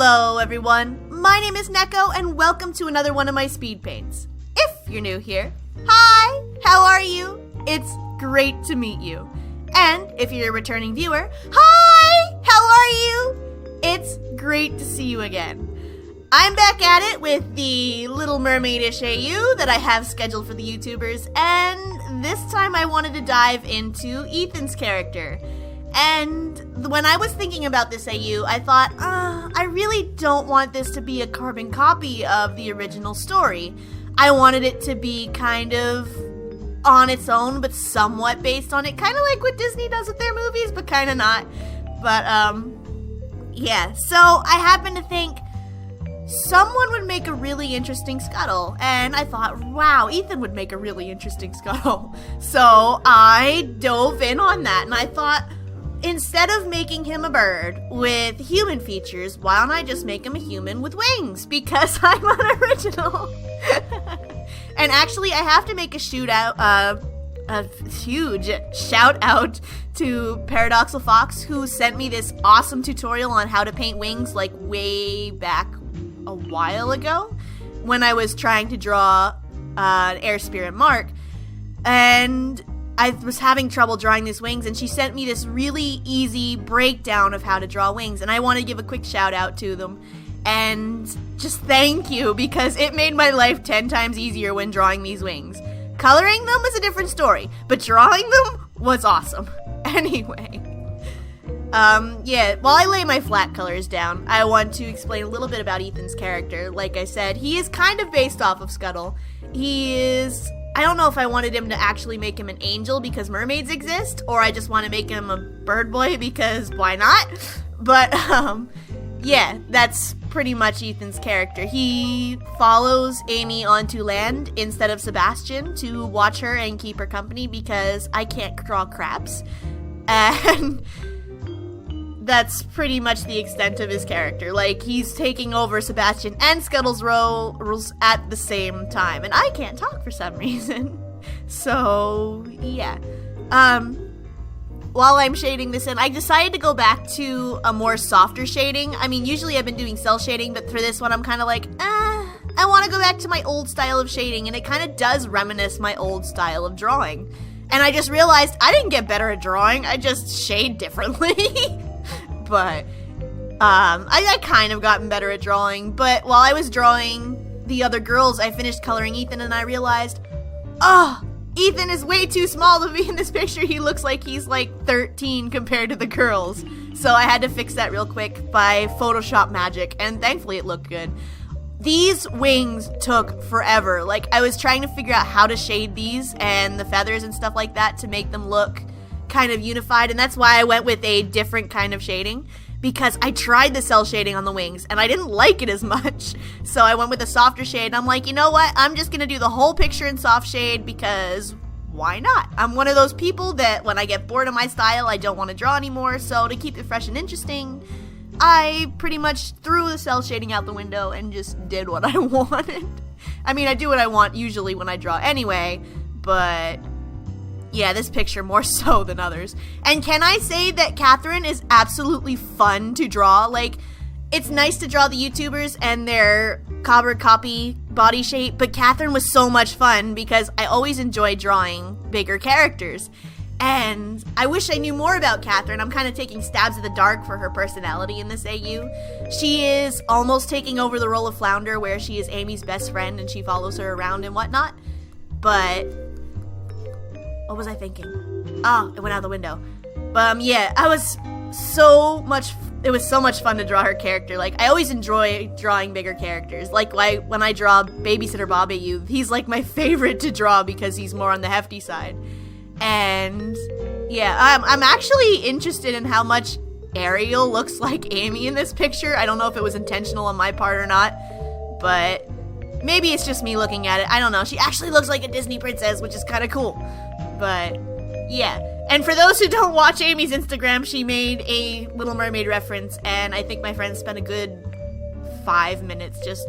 Hello everyone, my name is Neko and welcome to another one of my speed paints. If you're new here, hi, how are you? It's great to meet you. And if you're a returning viewer, hi, how are you? It's great to see you again. I'm back at it with the little Mermaid AU that I have scheduled for the YouTubers, and this time I wanted to dive into Ethan's character. And when I was thinking about this AU, I thought, I really don't want this to be a carbon copy of the original story. I wanted it to be kind of on its own, but somewhat based on it, kind of like what Disney does with their movies, but kind of not. But, yeah, so I happened to think someone would make a really interesting Scuttle, and I thought, wow, Ethan would make a really interesting Scuttle. So I dove in on that, and I thought, instead of making him a bird with human features, why don't I just make him a human with wings? Because I'm unoriginal. And actually, I have to make a huge shout out to Paradoxal Fox, who sent me this awesome tutorial on how to paint wings like way back a while ago when I was trying to draw an air spirit mark. And I was having trouble drawing these wings, and she sent me this really easy breakdown of how to draw wings, and I want to give a quick shout out to them and just thank you, because it made my life 10 times easier when drawing these wings. Coloring them was a different story, but drawing them was awesome. Anyway, yeah, while I lay my flat colors down, I want to explain a little bit about Ethan's character. Like I said, he is kind of based off of Scuttle. I don't know if I wanted him to actually make him an angel because mermaids exist, or I just want to make him a bird boy because why not? But, yeah, that's pretty much Ethan's character. He follows Amy onto land instead of Sebastian to watch her and keep her company because I can't draw crabs. And that's pretty much the extent of his character. Like, he's taking over Sebastian and Scuttle's roles at the same time, and I can't talk for some reason. So, yeah. While I'm shading this in, I decided to go back to a more softer shading. I mean, usually I've been doing cell shading, but for this one I'm kind of like, I want to go back to my old style of shading, and it kind of does reminisce my old style of drawing. And I just realized I didn't get better at drawing, I just shade differently. But, I kind of gotten better at drawing, but while I was drawing the other girls, I finished coloring Ethan, and I realized, Ethan is way too small to be in this picture. He looks like he's like 13 compared to the girls. So I had to fix that real quick by Photoshop magic, and thankfully it looked good. These wings took forever. Like, I was trying to figure out how to shade these and the feathers and stuff like that to make them look kind of unified, and that's why I went with a different kind of shading, because I tried the cell shading on the wings and I didn't like it as much. So I went with a softer shade, and I'm like, you know what, I'm just gonna do the whole picture in soft shade because why not? I'm one of those people that when I get bored of my style, I don't want to draw anymore. So to keep it fresh and interesting, I pretty much threw the cell shading out the window and just did what I wanted. I mean, I do what I want usually when I draw anyway, but yeah, this picture more so than others. And can I say that Catherine is absolutely fun to draw? Like, it's nice to draw the YouTubers and their carbon copy body shape, but Catherine was so much fun because I always enjoy drawing bigger characters. And I wish I knew more about Catherine. I'm kind of taking stabs at the dark for her personality in this AU. She is almost taking over the role of Flounder, where she is Amy's best friend and she follows her around and whatnot. But what was I thinking? It went out the window. But yeah, it was so much fun to draw her character. Like, I always enjoy drawing bigger characters. Like when I draw Babysitter Bob AU, he's like my favorite to draw because he's more on the hefty side. And yeah, I'm actually interested in how much Ariel looks like Amy in this picture. I don't know if it was intentional on my part or not, but maybe it's just me looking at it. I don't know. She actually looks like a Disney princess, which is kind of cool. But yeah. And for those who don't watch Amy's Instagram, she made a Little Mermaid reference, and I think my friends spent a good 5 minutes just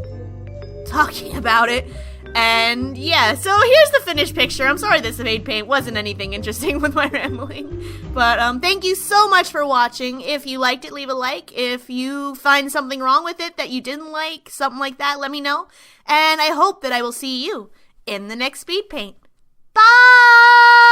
talking about it. And yeah, so here's the finished picture. I'm sorry this fade paint wasn't anything interesting with my rambling. But thank you so much for watching. If you liked it, leave a like. If you find something wrong with it that you didn't like, something like that, let me know. And I hope that I will see you in the next speed paint. Bye!